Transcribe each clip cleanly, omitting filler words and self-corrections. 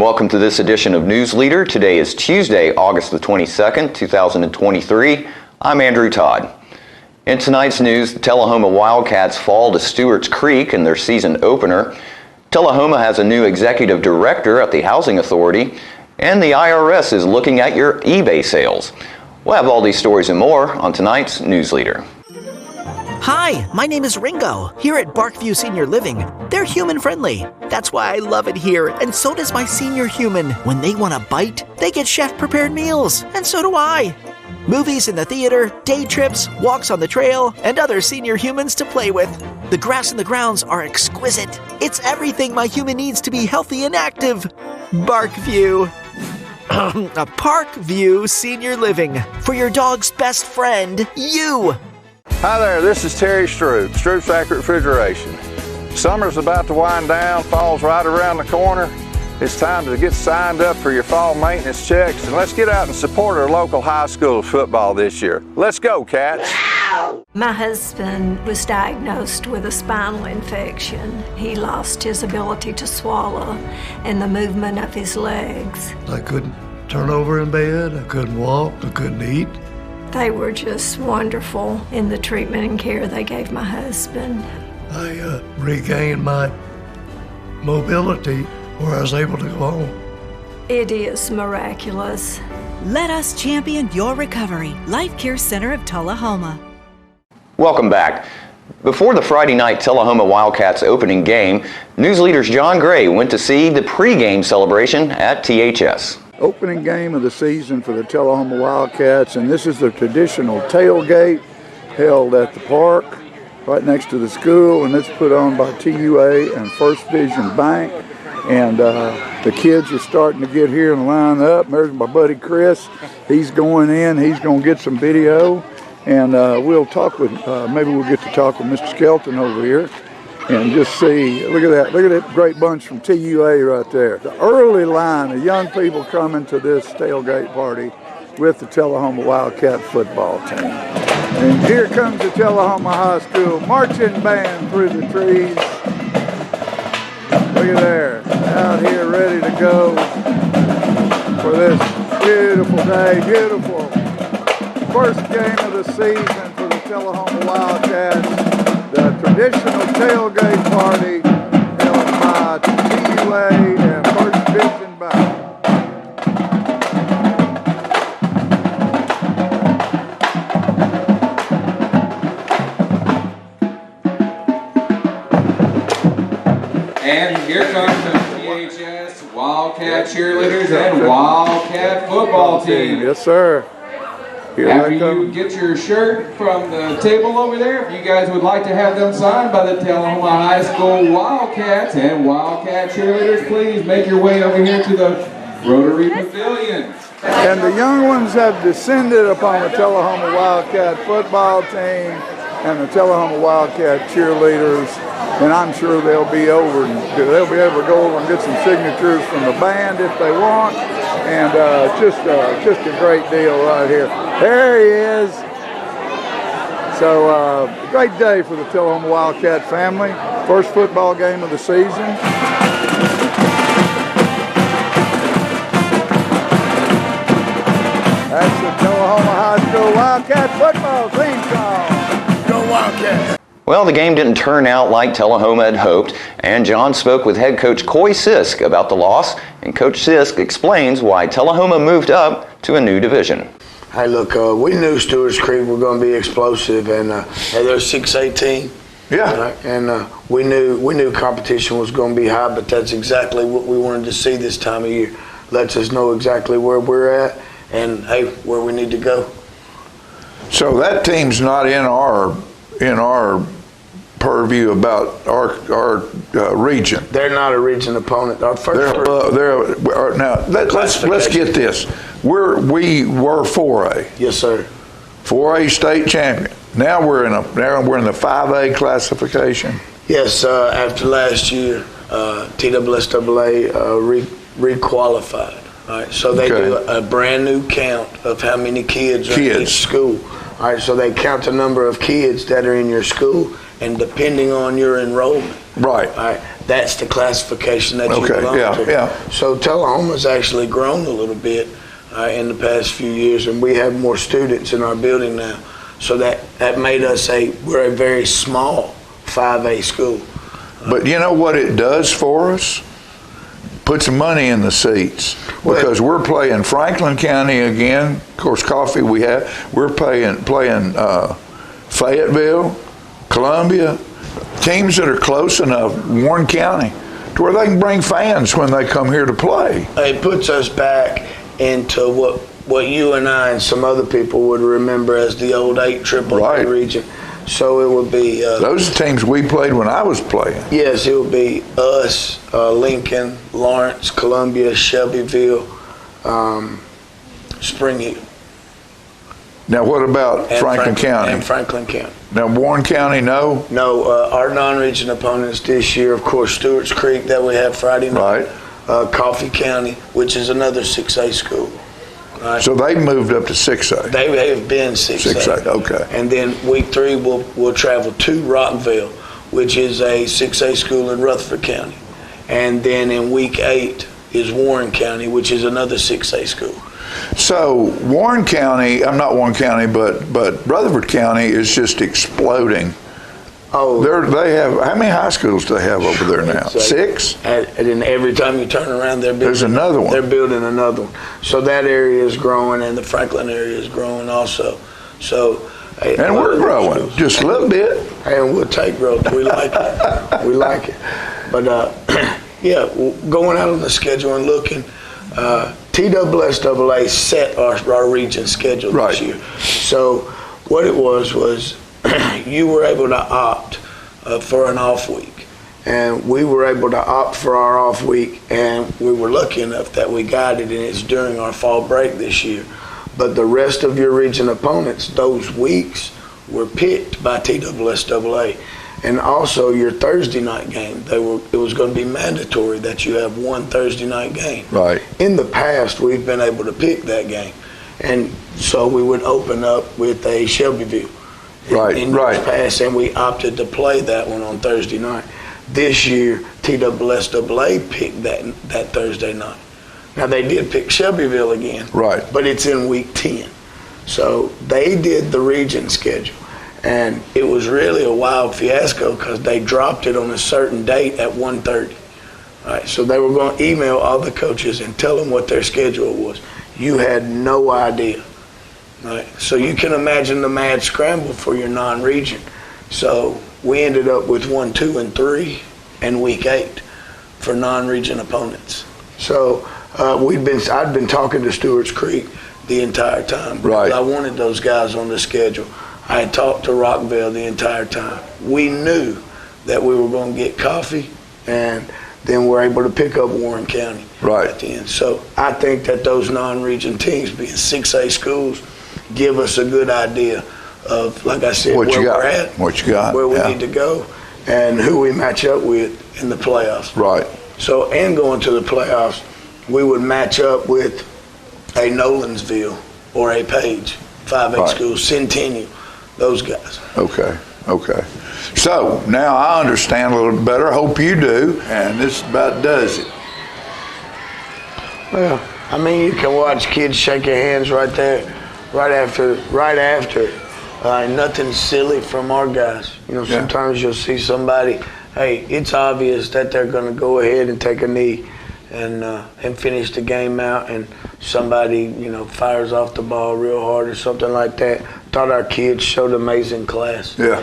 and welcome to this edition of News Leader. Today is Tuesday, August the 22nd, 2023. I'm Andrew Todd. In tonight's news, the Tullahoma Wildcats fall to Stewart's Creek in their season opener. Tullahoma has a new executive director at the Housing Authority, and the IRS is looking at your eBay sales. We'll have all these stories and more on tonight's News Leader. Hi, my name is Ringo. Here at Barkview Senior Living, they're human-friendly. That's why I love it here, and so does my senior human. When they want a bite, they get chef-prepared meals, and so do I. Movies in the theater, day trips, walks on the trail, and other senior humans to play with. The grass and the grounds are exquisite. It's everything my human needs to be healthy and active. Barkview. A Parkview Senior Living. For your dog's best friend, you. Hi there, this is Terry Stroop, Stroop's Accurate Refrigeration. Summer's about to wind down, fall's right around the corner. It's time to get signed up for your fall maintenance checks, and let's get out and support our local high school football this year. Let's go, Cats! My husband was diagnosed with a spinal infection. He lost his ability to swallow and the movement of his legs. I couldn't turn over in bed, I couldn't walk, I couldn't eat. They were just wonderful in the treatment and care they gave my husband. I regained my mobility where I was able to go home. It is miraculous. Let us champion your recovery. Life Care Center of Tullahoma. Welcome back. Before the Friday night Tullahoma Wildcats opening game, News Leader's John Gray went to see the pregame celebration at THS. Opening game of the season for the Tullahoma Wildcats, and this is the traditional tailgate held at the park right next to the school, and it's put on by TUA and First Vision Bank. And the kids are starting to get here and line up. There's my buddy Chris. He's going in. He's going to get some video, and we'll talk with. Maybe we'll get to talk with Mr. Skelton over here, and just see. Look at that great bunch from TUA right there. The early line of young people coming to this tailgate party with the Tullahoma Wildcat football team. And here comes the Tullahoma High School marching band through the trees. Look at there, out here ready to go for this beautiful day, beautiful first game of the season for the Tullahoma Wildcats, the traditional tailgate party held by TUA and First Vision Bank. And here comes the THS Wildcat cheerleaders and Wildcat football team. Yes, sir. Here After you get your shirt from the table over there, if you guys would like to have them signed by the Tullahoma High School Wildcats and Wildcat cheerleaders, please make your way over here to the Rotary Pavilion. And the young ones have descended upon the Tullahoma Wildcat football team and the Tullahoma Wildcat cheerleaders, and I'm sure they'll be able to go over and get some signatures from the band if they want, and just a great deal right here. There he is. So great day for the Tullahoma Wildcat family. First football game of the season. That's the Tullahoma High School Wildcat football theme song. Go Wildcats! Well, the game didn't turn out like Tullahoma had hoped, and John spoke with head coach Coy Sisk about the loss, and Coach Sisk explains why Tullahoma moved up to a new division. Hey, look, we knew Stewart's Creek were going to be explosive, and they're 6-18. Yeah. And we knew competition was going to be high, but that's exactly what we wanted to see this time of year. Lets us know exactly where we're at and, hey, where we need to go. So that team's not in our purview about our region. They're not a region opponent. Our first now let's get this. We were 4A. Yes, sir. 4A state champion. Now we're in the 5A classification. Yes, after last year, TSSAA re-qualified. All right, so they do a brand new count of how many kids are in each school. All right, so they count the number of kids that are in your school, and depending on your enrollment, right? All right, that's the classification that you Okay, belong yeah, to. yeah. So Tullahoma's actually grown a little bit in the past few years, and we have more students in our building now. So that made us we're a very small 5A school. But you know what it does for us? Put some money in the seats, because we're playing Franklin County again. Of course, Coffee we're playing Fayetteville, Columbia, teams that are close enough, Warren County, to where they can bring fans when they come here to play. It puts us back into what you and I and some other people would remember as the old 8 AAA region. So it would be those are teams we played when I was playing. Yes, it would be us, Lincoln, Lawrence, Columbia, Shelbyville, Spring Hill. Now, what about Franklin County? And Franklin County. Now, Warren County, no? No, our non-region opponents this year, of course, Stewart's Creek that we have Friday night. Right. Coffee County, which is another 6A school. Right. So they moved up to 6A. They have been 6A. 6A, okay. And then week 3, we'll travel to Rockville, which is a 6A school in Rutherford County. And then in week 8 is Warren County, which is another 6A school. So Warren County, I'm not Warren County, but Rutherford County is just exploding. Oh, they have, how many high schools do they have over there now? 6? And then every time you turn around, there's another one. They're building another one. So that area is growing, and the Franklin area is growing also. So, and we're growing just a little bit. And we'll take growth. We like it. We like it. But yeah, going out on the schedule and looking, TSSAA set our region schedule this year. So what it was you were able to opt for an off week, and we were able to opt for our off week, and we were lucky enough that we got it, and it's during our fall break this year. But the rest of your region opponents, those weeks were picked by TSSAA. And also your Thursday night game, it was going to be mandatory that you have one Thursday night game. Right. In the past, we've been able to pick that game. And so we would open up with a Shelbyville. Right, in years past, and we opted to play that one on Thursday night. This year, TSSAA picked that Thursday night. Now, they did pick Shelbyville again. Right. But it's in week 10. So they did the region schedule. And it was really a wild fiasco because they dropped it on a certain date at 1:30. All right, so they were going to email all the coaches and tell them what their schedule was. You had no idea. Right. So you can imagine the mad scramble for your non-region. So we ended up with 1, 2, and 3 and week 8 for non-region opponents. So I'd been talking to Stewart's Creek the entire time. Because I wanted those guys on the schedule. I had talked to Rockville the entire time. We knew that we were going to get Coffee, and then we're able to pick up Warren County at the end. So I think that those non-region teams, being 6A schools, give us a good idea of, like I said, where we're at, where we need to go, and who we match up with in the playoffs. Right. So, and going to the playoffs, we would match up with a Nolensville or a Page, 5A school, Centennial, those guys. Okay. So now I understand a little bit better. Hope you do. And this about does it. Well, I mean, you can watch kids shake your hands right there, right after. Nothing silly from our guys. You know, sometimes you'll see somebody, hey, it's obvious that they're going to go ahead and take a knee and finish the game out, and somebody, fires off the ball real hard or something like that. Thought our kids showed amazing class. Yeah.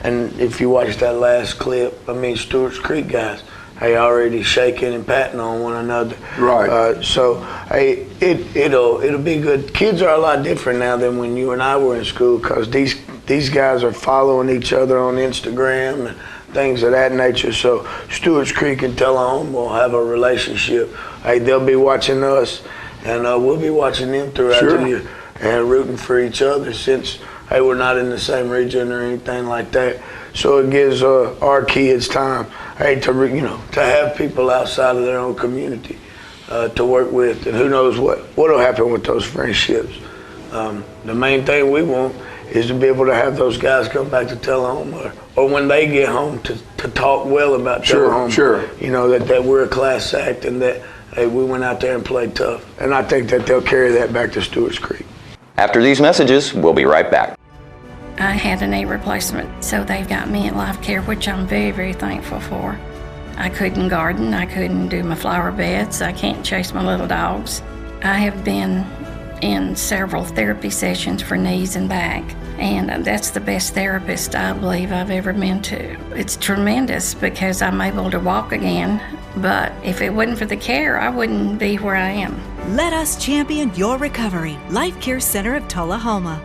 And if you watch that last clip, Stewart's Creek guys, already shaking and patting on one another. Right. So it'll be good. Kids are a lot different now than when you and I were in school, because these guys are following each other on Instagram and things of that nature. So Stewart's Creek and Tullahoma will have a relationship. They'll be watching us, and we'll be watching them throughout the year and rooting for each other, since we're not in the same region or anything like that. So it gives our kids time to have people outside of their own community to work with, and who knows what'll happen with those friendships. The main thing we want is to be able to have those guys come back to Tullahoma or when they get home to talk well about Tullahoma. Sure. You know, that we're a class act and that, hey, we went out there and played tough. And I think that they'll carry that back to Stewart's Creek. After these messages, we'll be right back. I had a knee replacement, so they've got me in Life Care, which I'm very, very thankful for. I couldn't garden, I couldn't do my flower beds, I can't chase my little dogs. I have been in several therapy sessions for knees and back, and that's the best therapist I believe I've ever been to. It's tremendous because I'm able to walk again, but if it wasn't for the care, I wouldn't be where I am. Let us champion your recovery. Life Care Center of Tullahoma.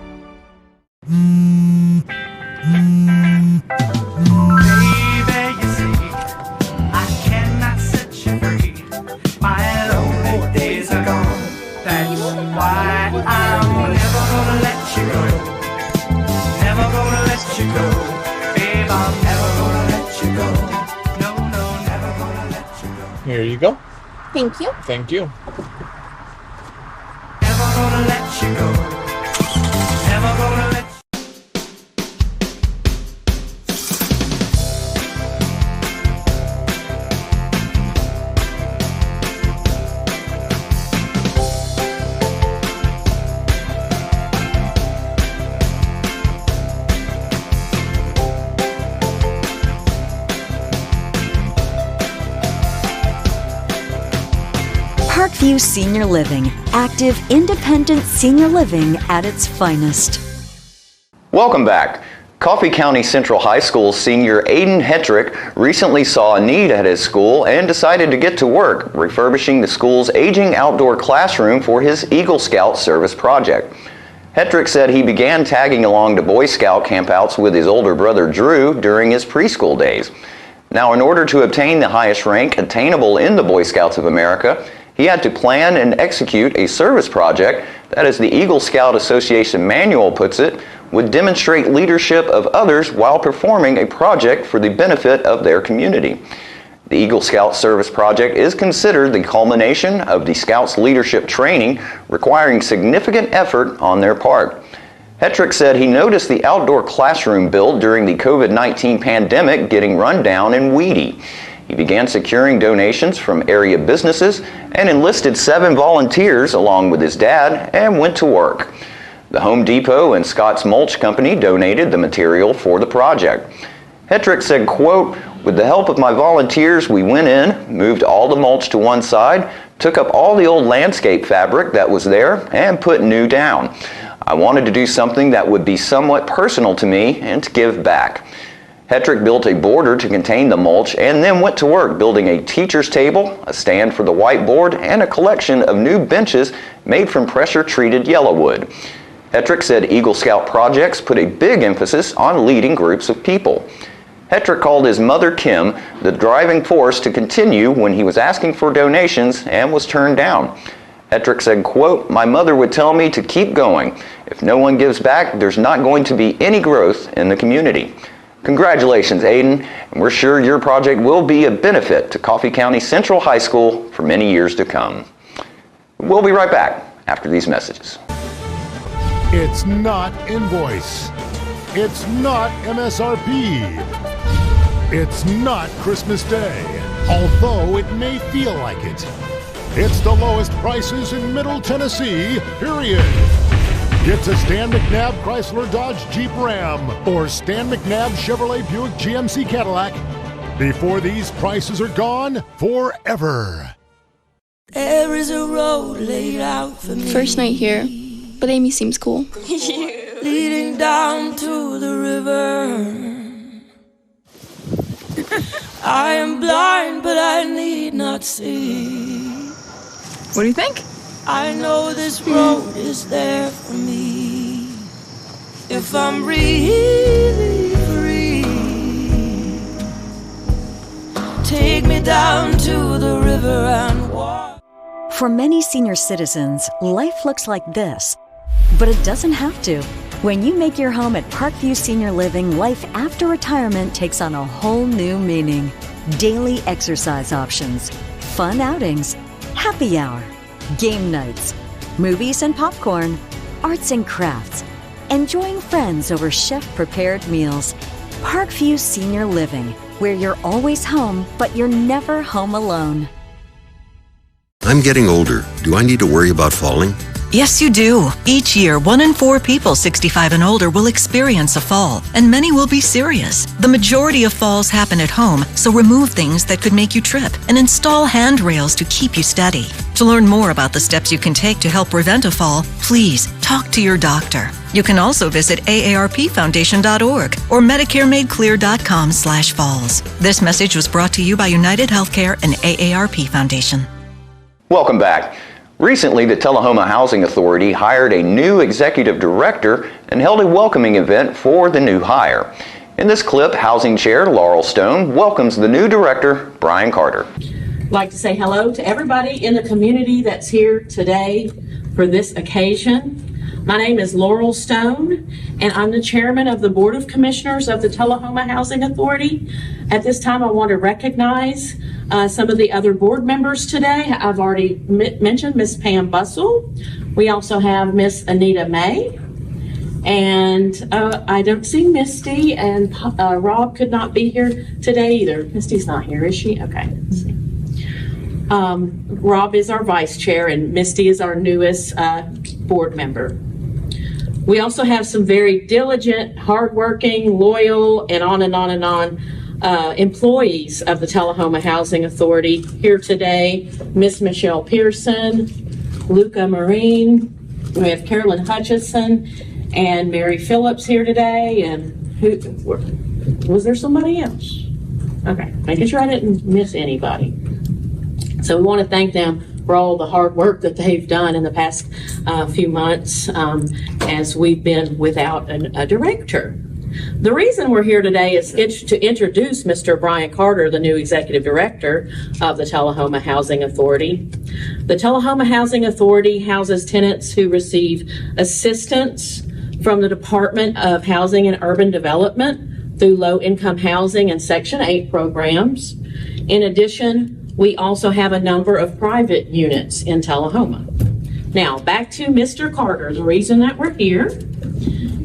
Here you go. Thank you. Thank you. Never gonna let you go. Never gonna let you Parkview Senior Living, active, independent senior living at its finest. Welcome back. Coffee County Central High School senior Aiden Hetrick recently saw a need at his school and decided to get to work refurbishing the school's aging outdoor classroom for his Eagle Scout service project. Hetrick said he began tagging along to Boy Scout campouts with his older brother Drew during his preschool days. Now, in order to obtain the highest rank attainable in the Boy Scouts of America, he had to plan and execute a service project that, as the Eagle Scout Association manual puts it, would demonstrate leadership of others while performing a project for the benefit of their community. The Eagle Scout Service Project is considered the culmination of the Scouts leadership training, requiring significant effort on their part. Hetrick said he noticed the outdoor classroom built during the COVID-19 pandemic getting run down and weedy. He began securing donations from area businesses and enlisted 7 volunteers along with his dad and went to work. The Home Depot and Scott's Mulch Company donated the material for the project. Hetrick said, quote, "With the help of my volunteers, we went in, moved all the mulch to one side, took up all the old landscape fabric that was there, and put new down. I wanted to do something that would be somewhat personal to me and to give back." Hetrick built a border to contain the mulch and then went to work building a teacher's table, a stand for the whiteboard, and a collection of new benches made from pressure-treated yellow wood. Hetrick said Eagle Scout projects put a big emphasis on leading groups of people. Hetrick called his mother, Kim, the driving force to continue when he was asking for donations and was turned down. Hetrick said, quote, "My mother would tell me to keep going. If no one gives back, there's not going to be any growth in the community." Congratulations, Aiden, and we're sure your project will be a benefit to Coffee County Central High School for many years to come. We'll be right back after these messages. It's not invoice. It's not MSRP. It's not Christmas Day, although it may feel like it. It's the lowest prices in Middle Tennessee, period. Get to Stan McNabb Chrysler Dodge Jeep Ram or Stan McNabb Chevrolet Buick GMC Cadillac before these prices are gone forever. There is a road laid out for me. First night here, but Amy seems cool. Leading down to the river. I am blind, but I need not see. What do you think? I know this road is there for me. If I'm really free, take me down to the river and walk. For many senior citizens, life looks like this, but it doesn't have to. When you make your home at Parkview Senior Living, life after retirement takes on a whole new meaning. Daily exercise options, fun outings, happy hour, game nights, movies and popcorn, arts and crafts, enjoying friends over chef-prepared meals. Parkview Senior Living, where you're always home, but you're never home alone. I'm getting older. Do I need to worry about falling? Yes, you do. Each year, 1 in 4 people 65 and older will experience a fall, and many will be serious. The majority of falls happen at home, so remove things that could make you trip and install handrails to keep you steady. To learn more about the steps you can take to help prevent a fall, please talk to your doctor. You can also visit aarpfoundation.org or MedicareMadeClear.com/falls. This message was brought to you by United Healthcare and AARP Foundation. Welcome back. Recently, the Tullahoma Housing Authority hired a new executive director and held a welcoming event for the new hire. In this clip, Housing Chair Laurel Stone welcomes the new director, Brian Carter. I'd like to say hello to everybody in the community that's here today for this occasion. My name is Laurel Stone, and I'm the chairman of the Board of Commissioners of the Tullahoma Housing Authority. At this time, I want to recognize some of the other board members today. I've already mentioned Miss Pam Bussell. We also have Miss Anita May, and I don't see Misty, and Rob could not be here today either. Misty's not here, is she? Okay. Let's see. Rob is our vice chair, and Misty is our newest board member. We also have some very diligent, hardworking, loyal, and on and on and on employees of the Tullahoma Housing Authority here today. Miss Michelle Pearson, Luca Marine, we have Carolyn Hutchison, and Mary Phillips here today. And who was there? Somebody else? Okay, making sure I didn't miss anybody. So we want to thank them for all the hard work that they've done in the past few months as we've been without a director. The reason we're here today is to introduce Mr. Brian Carter, the new executive director of the Tullahoma Housing Authority. The Tullahoma Housing Authority houses tenants who receive assistance from the Department of Housing and Urban Development through low-income housing and Section 8 programs. In addition, we also have a number of private units in Tullahoma. Now, back to Mr. Carter, the reason that we're here.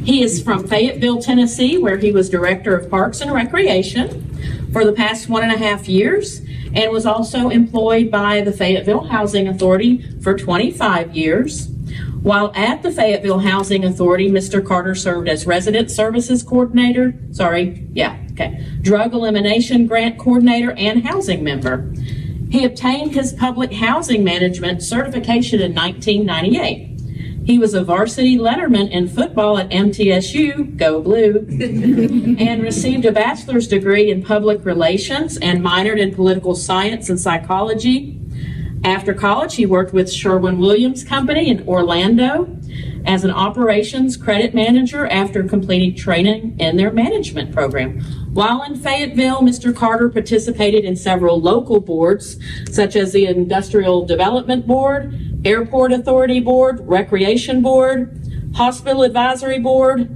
He is from Fayetteville, Tennessee, where he was Director of Parks and Recreation for the past 1.5 years, and was also employed by the Fayetteville Housing Authority for 25 years. While at the Fayetteville Housing Authority, Mr. Carter served as Resident Services Coordinator, Drug Elimination Grant Coordinator, and Housing Member. He obtained his Public Housing Management certification in 1998. He was a varsity letterman in football at MTSU, go Blue, and received a bachelor's degree in public relations and minored in political science and psychology. After college, he worked with Sherwin-Williams Company in Orlando as an operations credit manager after completing training in their management program. While in Fayetteville, Mr. Carter participated in several local boards, such as the Industrial Development Board, Airport Authority Board, Recreation Board, Hospital Advisory Board,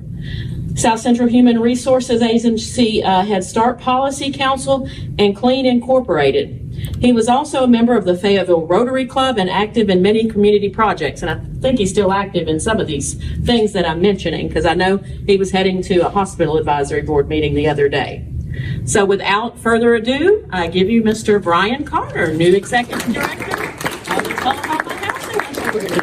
South Central Human Resources Agency Head Start Policy Council, and Clean Incorporated. He was also a member of the Fayetteville Rotary Club and active in many community projects. And I think he's still active in some of these things that I'm mentioning, because I know he was heading to a hospital advisory board meeting the other day. So without further ado, I give you Mr. Brian Carter, new Executive Director of the Tullahoma Housing Authority.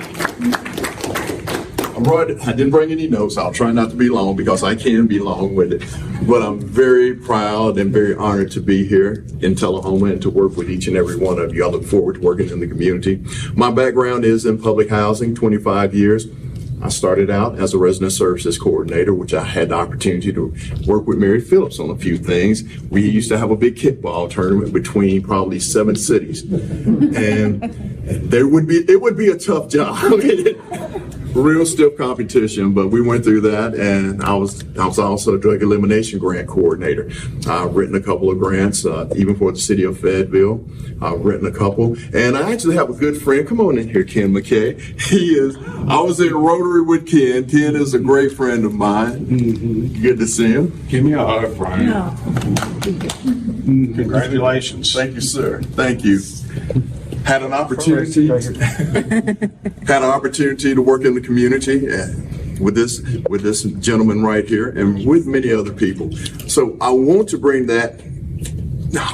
I didn't bring any notes. I'll try not to be long because I can be long with it. But I'm very proud and very honored to be here in Tullahoma and to work with each and every one of you. I look forward to working in the community. My background is in public housing, 25 years. I started out as a resident services coordinator, which I had the opportunity to work with Mary Phillips on a few things. We used to have a big kickball tournament between probably 7 cities. And it would be a tough job. Real stiff competition, but we went through that, and I was also a drug elimination grant coordinator. I've written a couple of grants, even for the city of Fayetteville. I've written a couple, and I actually have a good friend. Come on in here, Ken McKay. I was in Rotary with Ken. Ken is a great friend of mine. Good to see him. Give me a hug, Brian. Yeah. Congratulations. Thank you, sir. Thank you. Had an opportunity to work in the community, and with this gentleman right here and with many other people. So I want to bring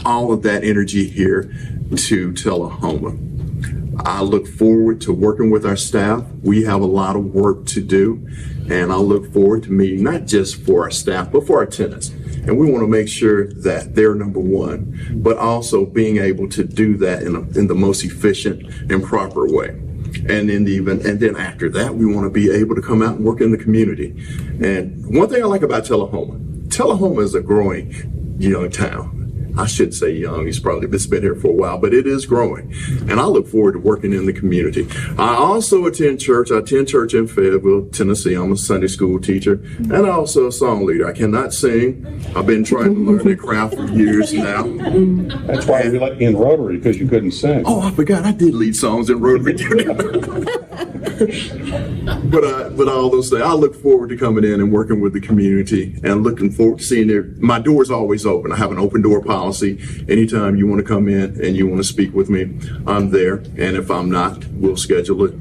all of that energy here to Tullahoma. I look forward to working with our staff. We have a lot of work to do, and I look forward to meeting not just for our staff, but for our tenants. And we want to make sure that they're number one, but also being able to do that in the most efficient and proper way. And then after that, we want to be able to come out and work in the community. And one thing I like about Tullahoma is a growing young town. I should say young, it's been here for a while, but it is growing. And I look forward to working in the community. I also attend church. I attend church in Fayetteville, Tennessee. I'm a Sunday school teacher and also a song leader. I cannot sing. I've been trying to learn the craft for years now. That's why you let me in Rotary, because you couldn't sing. Oh, I forgot I did lead songs in Rotary. But all those things, I look forward to coming in and working with the community and looking forward to seeing my door's always open. I have an open door policy. Anytime you want to come in and you want to speak with me, I'm there. And if I'm not, we'll schedule it.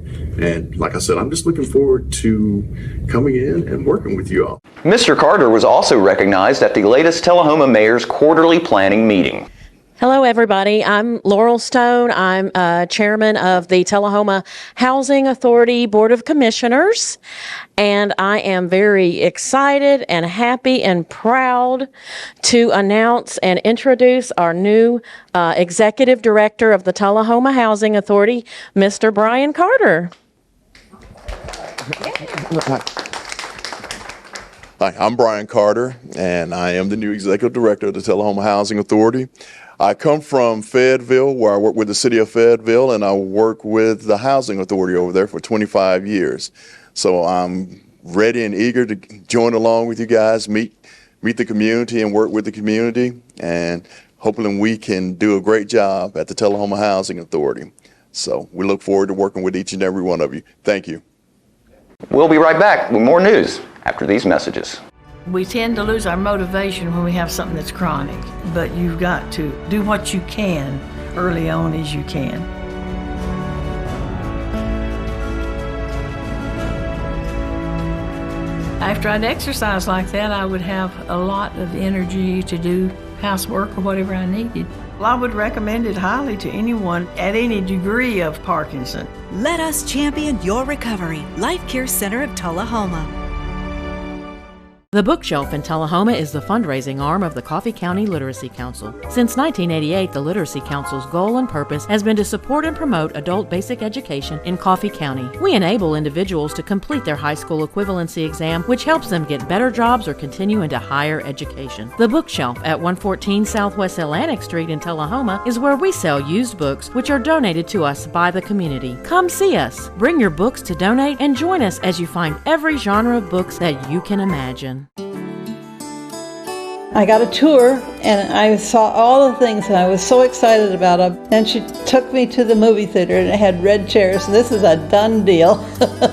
And like I said, I'm just looking forward to coming in and working with you all. Mr. Carter was also recognized at the latest Tullahoma Mayor's quarterly planning meeting. Hello, everybody. I'm Laurel Stone. I'm chairman of the Tullahoma Housing Authority Board of Commissioners, and I am very excited and happy and proud to announce and introduce our new executive director of the Tullahoma Housing Authority, Mr. Brian Carter. Hi, I'm Brian Carter, and I am the new executive director of the Tullahoma Housing Authority. I come from Fayetteville, where I work with the city of Fayetteville, and I work with the Housing Authority over there for 25 years. So I'm ready and eager to join along with you guys, meet the community and work with the community, and hopefully we can do a great job at the Tullahoma Housing Authority. So we look forward to working with each and every one of you. Thank you. We'll be right back with more news after these messages. We tend to lose our motivation when we have something that's chronic, but you've got to do what you can early on as you can. After I'd exercise like that, I would have a lot of energy to do housework or whatever I needed. Well, I would recommend it highly to anyone at any degree of Parkinson. Let us champion your recovery. Life Care Center of Tullahoma. The Bookshelf in Tullahoma is the fundraising arm of the Coffee County Literacy Council. Since 1988, the Literacy Council's goal and purpose has been to support and promote adult basic education in Coffee County. We enable individuals to complete their high school equivalency exam, which helps them get better jobs or continue into higher education. The Bookshelf at 114 Southwest Atlantic Street in Tullahoma is where we sell used books, which are donated to us by the community. Come see us, bring your books to donate, and join us as you find every genre of books that you can imagine. I got a tour and I saw all the things and I was so excited about them. And she took me to the movie theater and it had red chairs. This is a done deal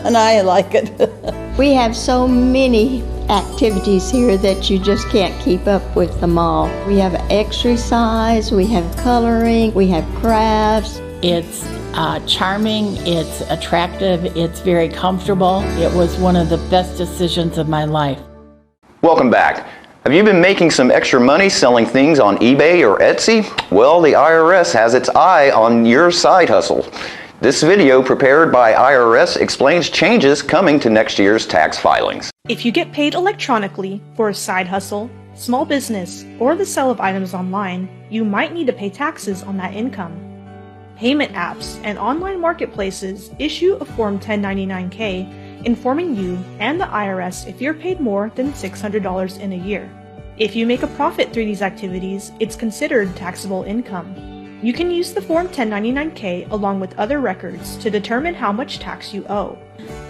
and I like it. We have so many activities here that you just can't keep up with them all. We have exercise, we have coloring, we have crafts. It's charming, it's attractive, it's very comfortable. It was one of the best decisions of my life. Welcome back. Have you been making some extra money selling things on eBay or Etsy? Well, the IRS has its eye on your side hustle. This video prepared by IRS explains changes coming to next year's tax filings. If you get paid electronically for a side hustle, small business, or the sale of items online, you might need to pay taxes on that income. Payment apps and online marketplaces issue a Form 1099-K informing you and the IRS if you're paid more than $600 in a year. If you make a profit through these activities, it's considered taxable income. You can use the Form 1099-K along with other records to determine how much tax you owe.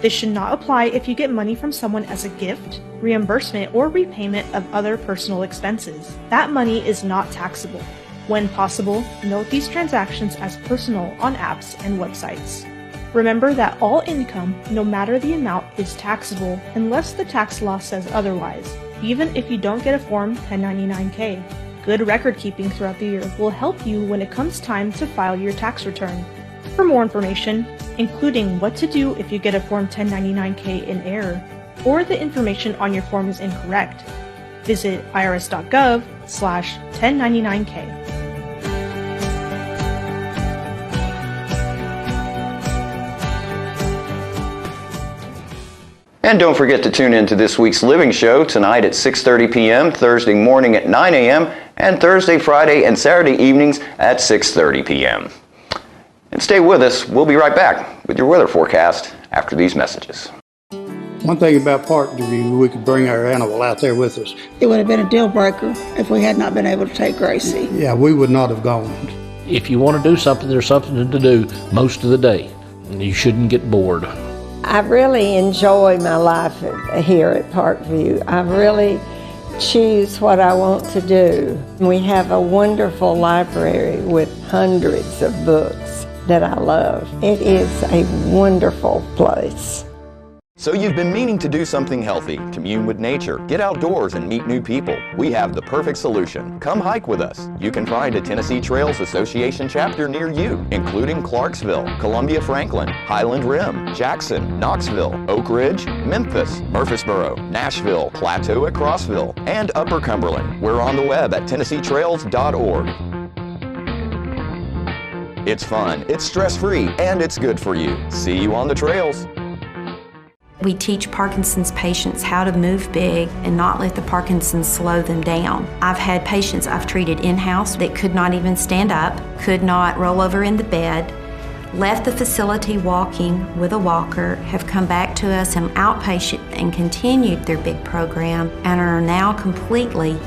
This should not apply if you get money from someone as a gift, reimbursement, or repayment of other personal expenses. That money is not taxable. When possible, note these transactions as personal on apps and websites. Remember that all income, no matter the amount, is taxable unless the tax law says otherwise, even if you don't get a Form 1099-K. Good record keeping throughout the year will help you when it comes time to file your tax return. For more information, including what to do if you get a Form 1099-K in error, or the information on your form is incorrect. Visit irs.gov/1099K. And don't forget to tune in to this week's Living Show tonight at 6:30 p.m., Thursday morning at 9 a.m., and Thursday, Friday, and Saturday evenings at 6:30 p.m. And stay with us. We'll be right back with your weather forecast after these messages. One thing about Parkview, we could bring our animal out there with us. It would have been a deal breaker if we had not been able to take Gracie. Yeah, we would not have gone. If you want to do something, there's something to do most of the day. You shouldn't get bored. I really enjoy my life here at Parkview. I really choose what I want to do. We have a wonderful library with hundreds of books that I love. It is a wonderful place. So you've been meaning to do something healthy, commune with nature, get outdoors and meet new people. We have the perfect solution. Come hike with us. You can find a Tennessee Trails Association chapter near you, including Clarksville, Columbia Franklin, Highland Rim, Jackson, Knoxville, Oak Ridge, Memphis, Murfreesboro, Nashville, Plateau at Crossville, and Upper Cumberland. We're on the web at TennesseeTrails.org. It's fun, it's stress-free, and it's good for you. See you on the trails. We teach Parkinson's patients how to move big and not let the Parkinson's slow them down. I've had patients I've treated in-house that could not even stand up, could not roll over in the bed, left the facility walking with a walker, have come back to us in outpatient and continued their big program and are now completely,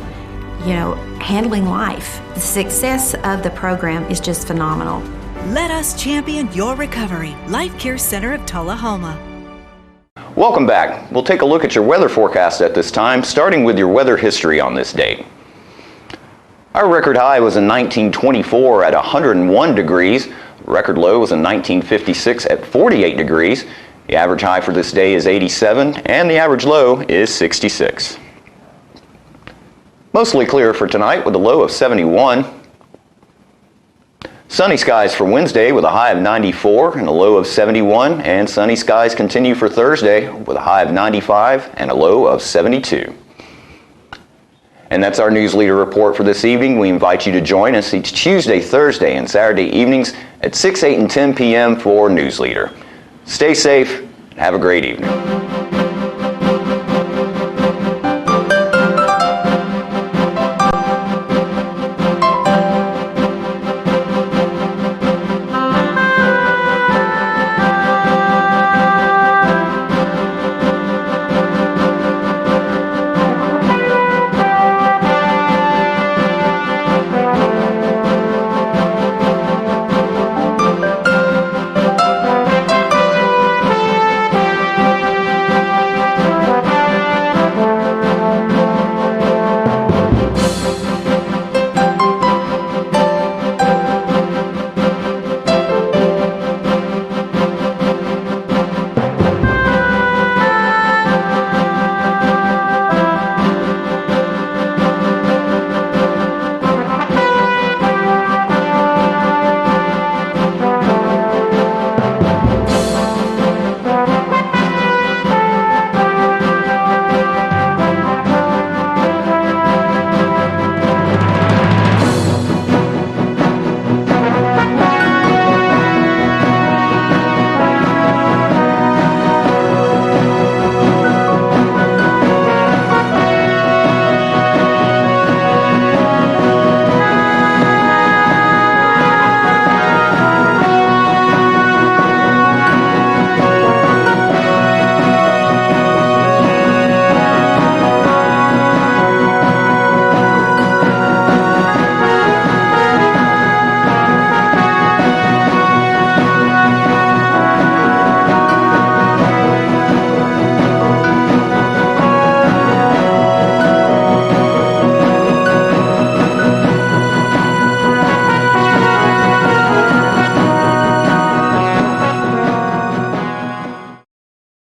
handling life. The success of the program is just phenomenal. Let us champion your recovery. Life Care Center of Tullahoma. Welcome back. We'll take a look at your weather forecast at this time, starting with your weather history on this date. Our record high was in 1924 at 101 degrees. The record low was in 1956 at 48 degrees. The average high for this day is 87, and the average low is 66. Mostly clear for tonight with a low of 71. Sunny skies for Wednesday with a high of 94 and a low of 71, and sunny skies continue for Thursday with a high of 95 and a low of 72. And that's our News Leader report for this evening. We invite you to join us each Tuesday, Thursday, and Saturday evenings at 6, 8, and 10 p.m. for News Leader. Stay safe and have a great evening.